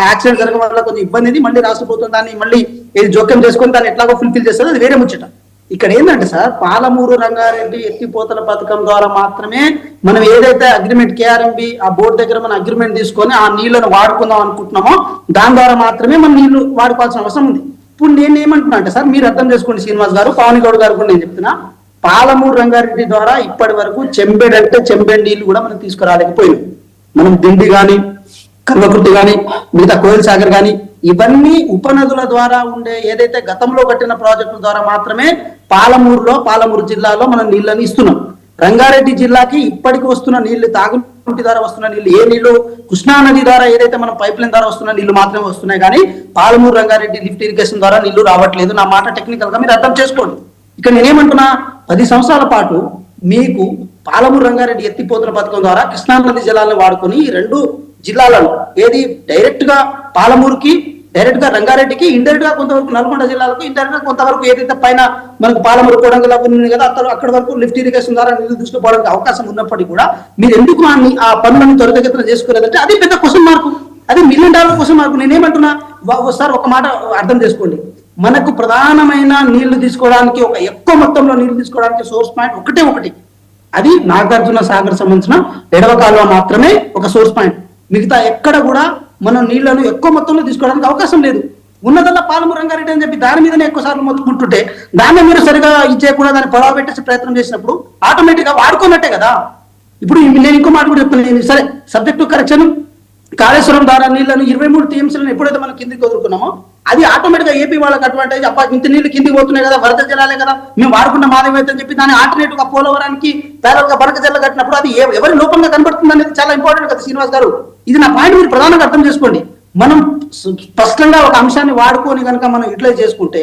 యాక్సిడెంట్ జరగడం వల్ల కొంచెం ఇబ్బంది, మళ్ళీ రాష్ట్ర ప్రభుత్వం దాన్ని మళ్ళీ ఏది జోక్యం చేసుకొని దాన్ని ఎట్లాగో ఫుల్ఫిల్ చేస్తుంది, అది వేరే ముచ్చట. ఇక్కడ ఏంటంటే సార్, పాలమూరు రంగారెడ్డి ఎత్తిపోతల పథకం ద్వారా మాత్రమే మనం ఏదైతే అగ్రిమెంట్ కేఆర్ఎంబి ఆ బోర్డు దగ్గర మనం అగ్రిమెంట్ తీసుకొని ఆ నీళ్లను వాడుకుందాం అనుకుంటున్నామో దాని ద్వారా మాత్రమే మనం నీళ్లు వాడుకోవాల్సిన అవసరం ఉంది. ఇప్పుడు నేను ఏమంటున్నా అంటే సార్, మీరు అర్థం చేసుకోండి శ్రీనివాస్ గారు, పవన్ గౌడ్ గారు కూడా నేను చెప్తున్నా, పాలమూరు రంగారెడ్డి ద్వారా ఇప్పటి వరకు చెంబెడ్ నీళ్లు కూడా మనం తీసుకురాలేకపోయినాం. మనం దిండి కానీ, కల్వకుర్తి కానీ, మిగతా కోయిల్ సాగర్ కానీ, ఇవన్నీ ఉపనదుల ద్వారా ఉండే ఏదైతే గతంలో కట్టిన ప్రాజెక్టుల ద్వారా మాత్రమే పాలమూరు జిల్లాలో మనం నీళ్ళని ఇస్తున్నాం. రంగారెడ్డి జిల్లాకి ఇప్పటికి వస్తున్న నీళ్లు, తాగునీటి ద్వారా వస్తున్న నీళ్లు, ఏ నీళ్లు కృష్ణా నది ద్వారా ఏదైతే మనం పైప్ లైన్ ద్వారా వస్తున్న నీళ్లు మాత్రమే వస్తున్నాయి, కానీ పాలమూరు రంగారెడ్డి లిఫ్ట్ ఇరిగేషన్ ద్వారా నీళ్లు రావట్లేదు. నా మాట టెక్నికల్ గా మీరు అర్థం చేసుకోండి. ఇక్కడ నేనేమంటున్నా 10 సంవత్సరాల పాటు మీకు పాలమూరు రంగారెడ్డి ఎత్తిపోతల పథకం ద్వారా కృష్ణానది జలాలను వాడుకొని ఈ 2 జిల్లాలను ఏది డైరెక్ట్ గా పాలమూరుకి, డైరెక్ట్ గా రంగారెడ్డికి, ఇండైరెక్ట్ గా కొంతవరకు నల్గొండ జిల్లాలకు, ఇండైరెక్ట్ గా కొంతవరకు ఏదైతే పైన మనకు పాలమూరు కోడంగల్ ఉంది కదా అక్కడ వరకు లిఫ్ట్ ఇరిగేషన్ ద్వారా నీళ్లు తీసుకుపోవడానికి అవకాశం ఉన్నప్పటికీ కూడా మీరు ఎందుకు ఆ పనులను త్వరితగతిన చేసుకోలేదంటే అది పెద్ద క్వశ్చన్ మార్కు, అది $1 మిలియన్ క్వశ్చన్ మార్కు. నేనేమంటున్నా సార్, ఒక మాట అర్థం చేసుకోండి, మనకు ప్రధానమైన నీళ్లు తీసుకోవడానికి ఎక్కువ మొత్తంలో నీళ్లు తీసుకోవడానికి సోర్స్ పాయింట్ ఒకటి, అది నాగార్జున సాగర్ సంబంధించిన ఎడవ కాలువ మాత్రమే ఒక సోర్స్ పాయింట్. మిగతా ఎక్కడ కూడా మనం నీళ్లను ఎక్కువ మొత్తంలో తీసుకోవడానికి అవకాశం లేదు. ఉన్నదల్లా పాలమూరు రంగారెడ్డి అని చెప్పి దాని మీదనే ఎక్కువ సార్లు మొత్తుకుంటుంటే దాన్ని మీరు సరిగా ఇచ్చేయకుండా దాన్ని పొడవ పెట్టేసి ప్రయత్నం చేసినప్పుడు ఆటోమేటిక్ గా వాడుకున్నట్టే కదా. ఇప్పుడు నేను ఇంకో మాట కూడా చెప్తున్నాను, సరే సబ్జెక్టు కరెక్షన్, కాళేశ్వరం ద్వారా నీళ్లను 23 టీఎంసీలను ఎప్పుడైతే మనం కిందికి వదులుకున్నామో అది ఆటోమేటిక్ గా ఏపీ వాళ్ళకి అడ్వాంటేజ్. ఇంత నీళ్లు కిందికి పోతున్నాయి కదా, వరద జలాలే కదా, మేము వాడుకున్న మాధవైతే అని చెప్పి దాన్ని ఆల్టర్నేటివ్ గా పోలవరానికి ప్యారల్ గా బరక జల్ల కట్టినప్పుడు అది ఎవరి లోపంగా కనబడుతుంది అనేది చాలా ఇంపార్టెంట్ కదా శ్రీనివాస్ గారు. ఇది నా పాయింట్ మీరు ప్రధానంగా అర్థం చేసుకోండి. మనం స్పష్టంగా ఒక అంశాన్ని వాడుకొని కనుక మనం యూటిలైజ్ చేసుకుంటే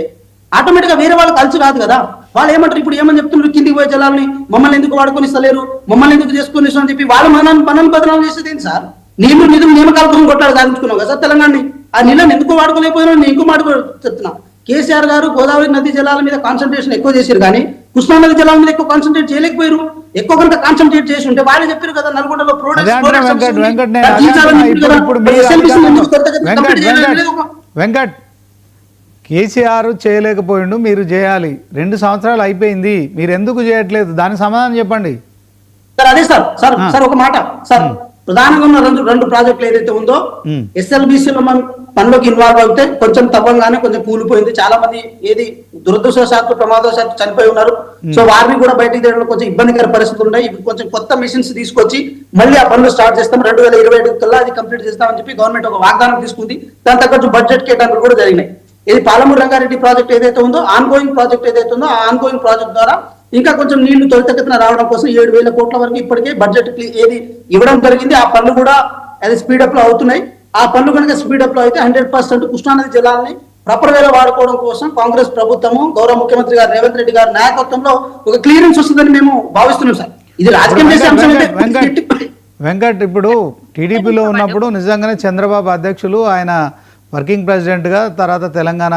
ఆటోమేటిక్ గా వేరే వాళ్ళకి కలిసి కాదు కదా. వాళ్ళు ఏమంటారు, ఇప్పుడు ఏమని చెప్తున్నారు, కిందికి పోయే జలాలని మమ్మల్ని ఎందుకు వాడుకొని ఇస్తలేరు, మమ్మల్ని ఎందుకు చేసుకొని ఇస్తాం అని చెప్పి వాళ్ళు మనల్ని బదనాలు చేసేది ఏంటి సార్? నిధులు నియామకాల కోసం కొట్లాడు సాధించుకున్నాం కదా సార్ తెలంగాణని. ఆ నీళ్ళని ఎందుకు వాడుకోలేకపోయినా నేను ఇంకో మాట చెప్తున్నా. కేసీఆర్ గారు గోదావరి నది జలాల మీద కాన్సన్ట్రేషన్ ఎక్కువ చేశారు కానీ కృష్ణా నది జలాల మీద ఎక్కువ కాన్సన్ట్రేట్ చేయలేకపోయారు. ఎక్కువ కనుక కాన్సన్ట్రేట్ చేసి ఉంటే వాళ్ళే చెప్పారు కదా నల్గొండలో వెంకట్ కేసీఆర్ చేయలేకపోయిండు, మీరు చేయాలి. 2 సంవత్సరాలు అయిపోయింది, మీరు ఎందుకు చేయట్లేదు? దానికి సమాధానం చెప్పండి సార్. అదే సార్ ఒక మాట సార్, ప్రధానంగా ఉన్న రెండు ప్రాజెక్టులు ఏదైతే ఉందో ఎస్ఎల్బిసిలో మనం పనిలోకి ఇన్వాల్వ్ అవుతే కొంచెం తవ్వంగానే కొంచెం కూలిపోయింది. చాలా మంది ఏది దురదృష్టవశాత్తు ప్రమాదవశాత్తు చనిపోయి ఉన్నారు. సో వారిని కూడా బయటికి తీయడంలో కొంచెం ఇబ్బందికర పరిస్థితులు ఉన్నాయి. ఇప్పుడు కొంచెం కొత్త మిషన్స్ తీసుకొచ్చి మళ్ళీ ఆ పనులు స్టార్ట్ చేస్తాం, 2027 కల్లా అది కంప్లీట్ చేస్తామని చెప్పి గవర్నమెంట్ ఒక వాగ్దానం తీసుకుంది. దాని తగ్గట్టు బడ్జెట్ కేటాయింపులు కూడా జరిగినాయి. ఇది పాలమూరు రంగారెడ్డి ప్రాజెక్ట్ ఏదైతే ఉందో, ఆన్గోయింగ్ ప్రాజెక్ట్ ఏదైతే ఉందో, ఆ ఆన్గోయింగ్ ప్రాజెక్ట్ ద్వారా ఇంకా కొంచెం నీళ్లు త్వరితగతిన రావడం కోసం 7,000 కోట్ల వరకు ఇప్పటికే బడ్జెట్ ఏది ఇవ్వడం జరిగింది. ఆ పనులు కూడా అది స్పీడప్ లో అవుతున్నాయి. ఆ పనులు కనుక స్పీడప్ లో అయితే 100% కృష్ణానది జలాల్ని ప్రాపర్ వేలో వాడుకోవడం కోసం కాంగ్రెస్ ప్రభుత్వము, గౌరవ ముఖ్యమంత్రి గారు రేవంత్ రెడ్డి గారి నాయకత్వంలో ఒక క్లియరెన్స్ వస్తుందని మేము భావిస్తున్నాం సార్. ఇది రాజకీయం చేసే అంశం అయితే వెంకట్, ఇప్పుడు టీడీపీలో ఉన్నప్పుడు నిజంగానే చంద్రబాబు అధ్యక్షులు, ఆయన వర్కింగ్ ప్రెసిడెంట్గా తర్వాత తెలంగాణ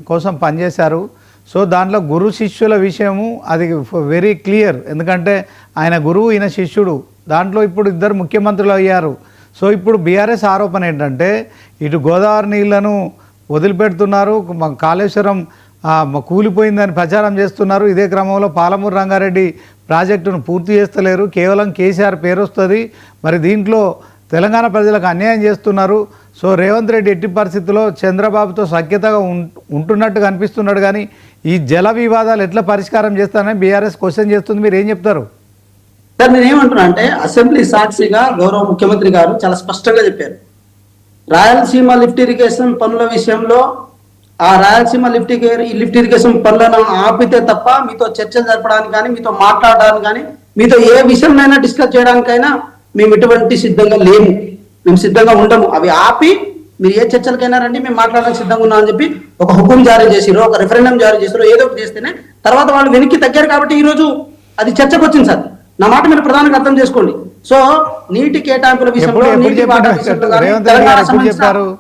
కోసం పనిచేశారు. సో దాంట్లో గురు శిష్యుల విషయము అది వెరీ క్లియర్, ఎందుకంటే ఆయన గురువు, ఈయన శిష్యుడు. దాంట్లో ఇప్పుడు 2 ముఖ్యమంత్రులు అయ్యారు. సో ఇప్పుడు బీఆర్ఎస్ ఆరోపణ ఏంటంటే ఇటు గోదావరి నీళ్లను వదిలిపెడుతున్నారు, కాళేశ్వరం కూలిపోయిందని ప్రచారం చేస్తున్నారు. ఇదే క్రమంలో పాలమూరు రంగారెడ్డి ప్రాజెక్టును పూర్తి చేస్తలేరు, కేవలం కేసీఆర్ పేరు వస్తుంది. మరి దీంట్లో తెలంగాణ ప్రజలకు అన్యాయం చేస్తున్నారు. సో రేవంత్ రెడ్డి ఎట్టి పరిస్థితుల్లో చంద్రబాబుతో సఖ్యతగా ఉంటున్నట్టు కనిపిస్తున్నాడు. కానీ ఈ జల వివాదాలు ఎట్లా పరిష్కారం చేస్తారని బీఆర్ఎస్ క్వశ్చన్ చేస్తుంది. మీరు ఏం చెప్తారు సార్? నేనేమంటున్నా అంటే అసెంబ్లీ సాక్షిగా గౌరవ ముఖ్యమంత్రి గారు చాలా స్పష్టంగా చెప్పారు, రాయలసీమ లిఫ్ట్ ఇరిగేషన్ పనుల విషయంలో ఆ రాయలసీమ లిఫ్ట్ ఇరిగేషన్ పనులను ఆపితే తప్ప మీతో చర్చలు జరపడానికి కానీ, మీతో మాట్లాడడానికి కానీ, మీతో ఏ విషయంలో డిస్కస్ చేయడానికైనా మేము ఎటువంటి సిద్ధంగా లేము, మేము సిద్ధంగా ఉండము. అవి ఆపి మీరు ఏ చర్చలకైనా రండి, మేము మాట్లాడడానికి సిద్ధంగా ఉన్నాం అని చెప్పి ఒక హుకుం జారీ చేసిరో, ఒక రిఫరెండం జారీ చేసిరో, ఏదో ఒకటి చేస్తేనే తర్వాత వాళ్ళు వెనక్కి తగ్గారు. కాబట్టి ఈ రోజు అది చర్చకు వచ్చింది సార్. నా మాట మీరు ప్రధానంగా అర్థం చేసుకోండి. సో నీటి కేటాయింపుల విషయంలో,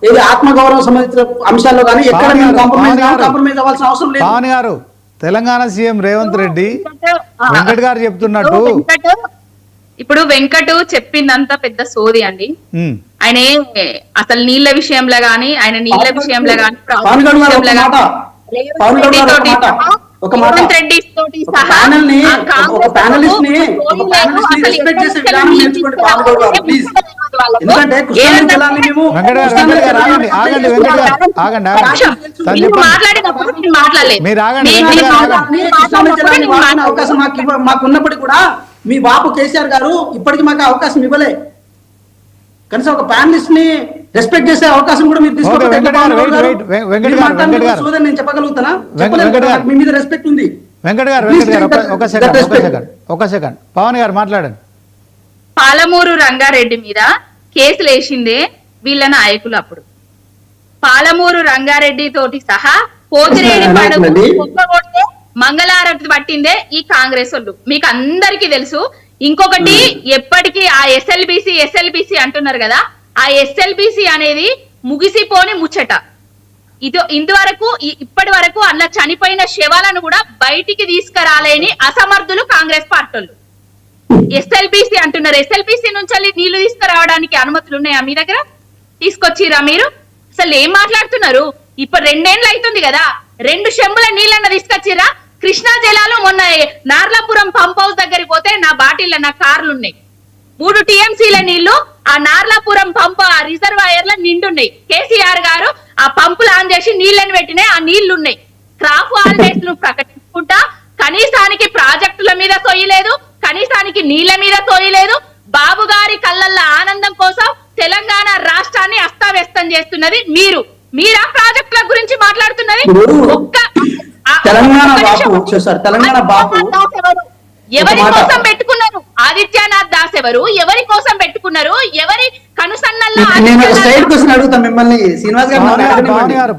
ఏది ఆత్మగౌరవం సంబంధించిన అంశాల్లో కానీ ఎక్కడ మేము కాంప్రమైజ్ అవ్వాల్సిన అవసరం లేదు. పవన్ గారు, తెలంగాణ సీఎం రేవంత్ రెడ్డి వెంకట్ గారు చెప్తున్నట్టు, ఇప్పుడు వెంకట్ చెప్పిందంతా పెద్ద సోది అండి. ఆయన అసలు నీళ్ల విషయంలో గానీ, ఆయన నీళ్ల విషయంలో గానీ, రేవంత్ రెడ్డి తోటి సహా మాట్లాడేటప్పుడు అవకాశం మాకున్నప్పటికీ కూడా మీ బాపు కేసీఆర్ గారు ఇప్పటికీ మాకు అవకాశం ఇవ్వలే. కనీసం ఒక ప్యానలిస్ట్ ని రెస్పెక్ట్ చేసే అవకాశం కూడా మీరు తీసుకోవాలి. నేను చెప్పగలుగుతానా? మీ మీద రెస్పెక్ట్ ఉంది. వెంకట్ గారు ఒక సెకండ్ పవన్ గారు మాట్లాడండి. పాలమూరు రంగారెడ్డి మీద కేసులు వేసిందే వీళ్ళ నాయకులు. అప్పుడు పాలమూరు రంగారెడ్డి తోటి సహా పోతిరేని పడుగు మంగళారతి పట్టిందే ఈ కాంగ్రెస్ వాళ్ళు, మీకు అందరికీ తెలుసు. ఇంకొకటి, ఎప్పటికీ ఆ ఎస్ఎల్బిసి అంటున్నారు కదా, ఆ ఎస్ఎల్బిసి అనేది ముగిసిపోని ముచ్చట. ఇంతవరకు ఇప్పటి వరకు అలా చనిపోయిన శవాలను కూడా బయటికి తీసుకురాలేని అసమర్థులు కాంగ్రెస్ పార్టీలు. ఎస్ఎల్బిసి అంటున్నారు, ఎస్ఎల్బిసి నుంచి నీళ్లు తీసుకురావడానికి అనుమతులు ఉన్నాయా మీ దగ్గర? తీసుకొచ్చిరా మీరు? అసలు ఏం మాట్లాడుతున్నారు? ఇప్పుడు 2 ఏళ్ళు అవుతుంది కదా, 2 చెంబుల నీళ్ళన్న తీసుకొచ్చిరా? కృష్ణా జలాలు మొన్న నార్లాపురం పంప్ హౌస్ దగ్గరికి పోతే నా బాటిల్, నా కార్లు ఉన్నాయి, 3 టీఎంసీల నీళ్లు ఆ నార్లాపురం పంప్ ఆ రిజర్వాయర్ లో నిండున్నాయి. కేసీఆర్ గారు ఆ పంపులు ఆన్ చేసి నీళ్లను పెట్టినాయి, ఆ నీళ్లున్నాయి. క్రాప్ హాలిడేస్ ను ప్రకటించుకుంటా కనీసానికి ప్రాజెక్టుల మీద తోయలేదు, కనీసానికి నీళ్ల మీద తోయలేదు. బాబు గారి కళ్ళల్లో ఆనందం కోసం తెలంగాణ రాష్ట్రాన్ని అస్తవ్యస్తం చేస్తున్నది మీరా ప్రాజెక్టుల గురించి మాట్లాడుతున్నది? తెలంగాణ బాపు ఎవరి కోసం పెట్టుకున్నారు? ఆదిత్యనాథ్ దాస్ ఎవరు? ఎవరి కోసం పెట్టుకున్నారు? ఎవరి కనుసన్నల్లో?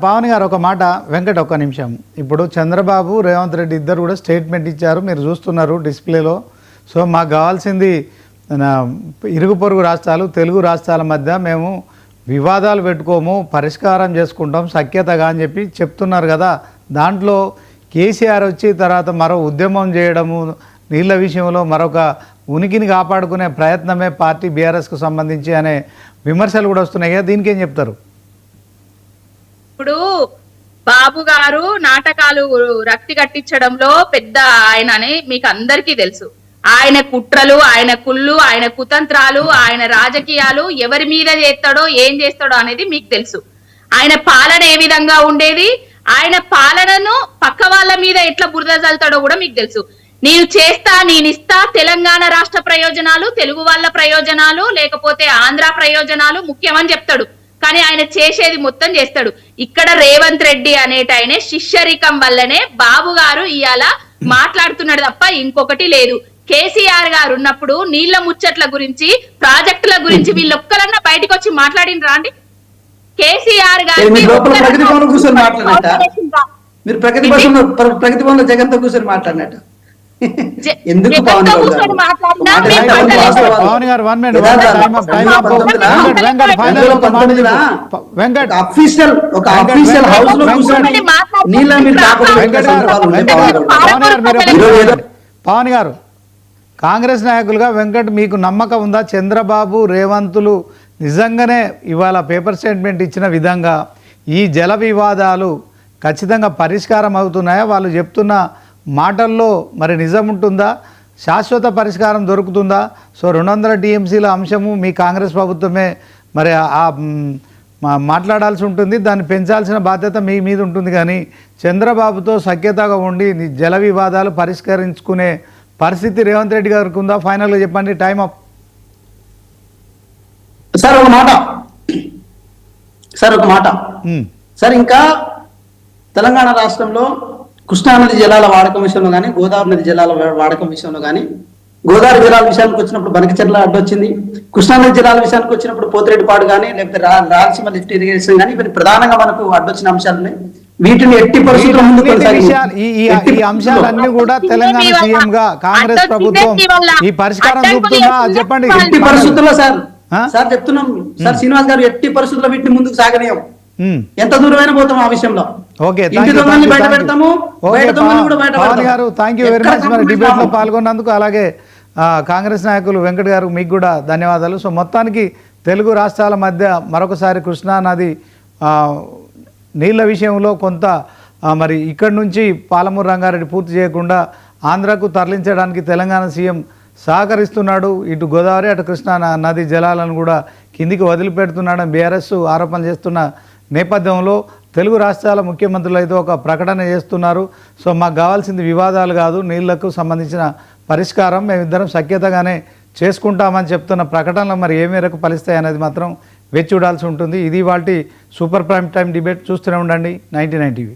పవన్ గారు ఒక మాట, వెంకట్ ఒక్క నిమిషం. ఇప్పుడు చంద్రబాబు రేవంత్ రెడ్డి ఇద్దరు కూడా స్టేట్మెంట్ ఇచ్చారు, మీరు చూస్తున్నారు డిస్ప్లేలో. సో మాకు కావాల్సింది ఇరుగు పొరుగు రాష్ట్రాలు, తెలుగు రాష్ట్రాల మధ్య మేము వివాదాలు పెట్టుకోము, పరిష్కారం చేసుకుంటాం సఖ్యతగా అని చెప్పి చెప్తున్నారు కదా. దాంట్లో కేసీఆర్ వచ్చి తర్వాత మరో ఉద్యమం చేయడము, నీళ్ళ విషయంలో మరొక ఉనికిని కాపాడుకునే ప్రయత్నమే పార్టీ బీఆర్ఎస్కు సంబంధించి అనే విమర్శలు కూడా వస్తున్నాయి కదా, దీనికి ఏం చెప్తారు? ఇప్పుడు బాబు గారు నాటకాలు రక్తి కట్టించడంలో పెద్ద ఆయన అని మీకు అందరికీ తెలుసు. ఆయన కుట్రలు, ఆయన కుళ్ళు, ఆయన కుతంత్రాలు, ఆయన రాజకీయాలు ఎవరి మీద చేస్తాడో ఏం చేస్తాడో అనేది మీకు తెలుసు. ఆయన పాలన ఏ విధంగా ఉండేది, ఆయన పాలనను పక్క వాళ్ళ మీద ఎట్లా బురద చల్లుతాడో కూడా మీకు తెలుసు. నేనిస్తా తెలంగాణ రాష్ట్ర ప్రయోజనాలు, తెలుగు వాళ్ళ ప్రయోజనాలు, లేకపోతే ఆంధ్ర ప్రయోజనాలు ముఖ్యమని చెప్తాడు. కానీ ఆయన చేసేది మొత్తం చేస్తాడు. ఇక్కడ రేవంత్ రెడ్డి అనేటాయనే శిష్యరికం వల్లనే బాబు గారు ఇవాళ మాట్లాడుతున్నాడు తప్ప ఇంకొకటి లేదు. కేసీఆర్ గారు ఉన్నప్పుడు నీళ్ల ముచ్చట్ల గురించి, ప్రాజెక్టుల గురించి వీళ్ళొక్కరన్నా బయటకు వచ్చి మాట్లాడినరా అండి? కేసీఆర్ గారు ప్రగతి భవన్లో జగన్తో కూర్చొని మాట్లాడినట్టు ఎందుకు? పవన్ గారు కాంగ్రెస్ నాయకులుగా వెంకట్ మీకు నమ్మకం ఉందా? చంద్రబాబు రేవంతులు నిజంగానే ఇవాళ పేపర్ స్టేట్మెంట్ ఇచ్చిన విధంగా ఈ జల వివాదాలు ఖచ్చితంగా పరిష్కారం అవుతున్నాయా? వాళ్ళు చెప్తున్న మాటల్లో మరి నిజం ఉంటుందా? శాశ్వత పరిష్కారం దొరుకుతుందా? సో 200 టీఎంసీల అంశము మీ కాంగ్రెస్ ప్రభుత్వమే మరి మాట్లాడాల్సి ఉంటుంది, దాన్ని పెంచాల్సిన బాధ్యత మీ మీద ఉంటుంది. కానీ చంద్రబాబుతో సఖ్యతగా ఉండి జల వివాదాలు పరిష్కరించుకునే పరిస్థితి రేవంత్ రెడ్డి గారికి ఉందా? ఫైనల్గా చెప్పండి, టైం అప్. సార్ ఒక మాట సార్, ఇంకా తెలంగాణ రాష్ట్రంలో కృష్ణానది జలాల వాడకం విషయంలో కానీ, గోదావరి నది జలాల వాడకం విషయంలో కానీ, గోదావరి జలాల విషయానికి వచ్చినప్పుడు బనకచెర్ల అడ్డొచ్చింది, కృష్ణానది జలాల విషయానికి వచ్చినప్పుడు పోతిరెడ్డిపాడు కానీ, లేకపోతే రాయలసీమ లిఫ్ట్ ఇరిగేషన్ కానీ, ఇవన్నీ ప్రధానంగా మనకు అడ్డొచ్చిన అంశాలని వీటిని ఎట్టి పరిస్థితుల్లో ముందుకు ఈ అంశాలన్నీ కూడా తెలంగాణ సీఎం గా కాంగ్రెస్ ప్రభుత్వం ఈ పరిష్కారం చూపుతుందా చెప్పండి. ఎట్టి పరిస్థితుల్లో సార్ చెప్తున్నాం సార్, శ్రీనివాస్ గారు ఎట్టి పరిస్థితుల్లో వీటిని ముందుకు సాగనీయం, ఎంత దూరమైనా పోతాం ఆ విషయంలో. పవన్ గారు థ్యాంక్ యూ వెరీ మచ్ మరి డిబేట్ లో పాల్గొన్నందుకు. అలాగే కాంగ్రెస్ నాయకులు వెంకట్ గారు మీకు కూడా ధన్యవాదాలు. సో మొత్తానికి తెలుగు రాష్ట్రాల మధ్య మరొకసారి కృష్ణా నది నీళ్ల విషయంలో కొంత మరి ఇక్కడి నుంచి పాలమూరు రంగారెడ్డి పూర్తి చేయకుండా ఆంధ్రకు తరలించడానికి తెలంగాణ సీఎం సహకరిస్తున్నాడు. ఇటు గోదావరి అటు కృష్ణా నది జలాలను కూడా కిందికి వదిలిపెడుతున్నాడని బీఆర్ఎస్ ఆరోపణలు చేస్తున్న నేపథ్యంలో తెలుగు రాష్ట్రాల ముఖ్యమంత్రులు అయితే ఒక ప్రకటన చేస్తున్నారు. సో మాకు కావాల్సింది వివాదాలు కాదు, నీళ్లకు సంబంధించిన పరిష్కారం మేమిద్దరం సఖ్యతగానే చేసుకుంటామని చెప్తున్న ప్రకటనలు మరి ఏ మేరకు ఫలిస్తాయి అనేది మాత్రం వేచి చూడాల్సి ఉంటుంది. ఇది వాటి సూపర్ ప్రైమ్ టైం డిబేట్. చూస్తూనే ఉండండి 99 టీవీ.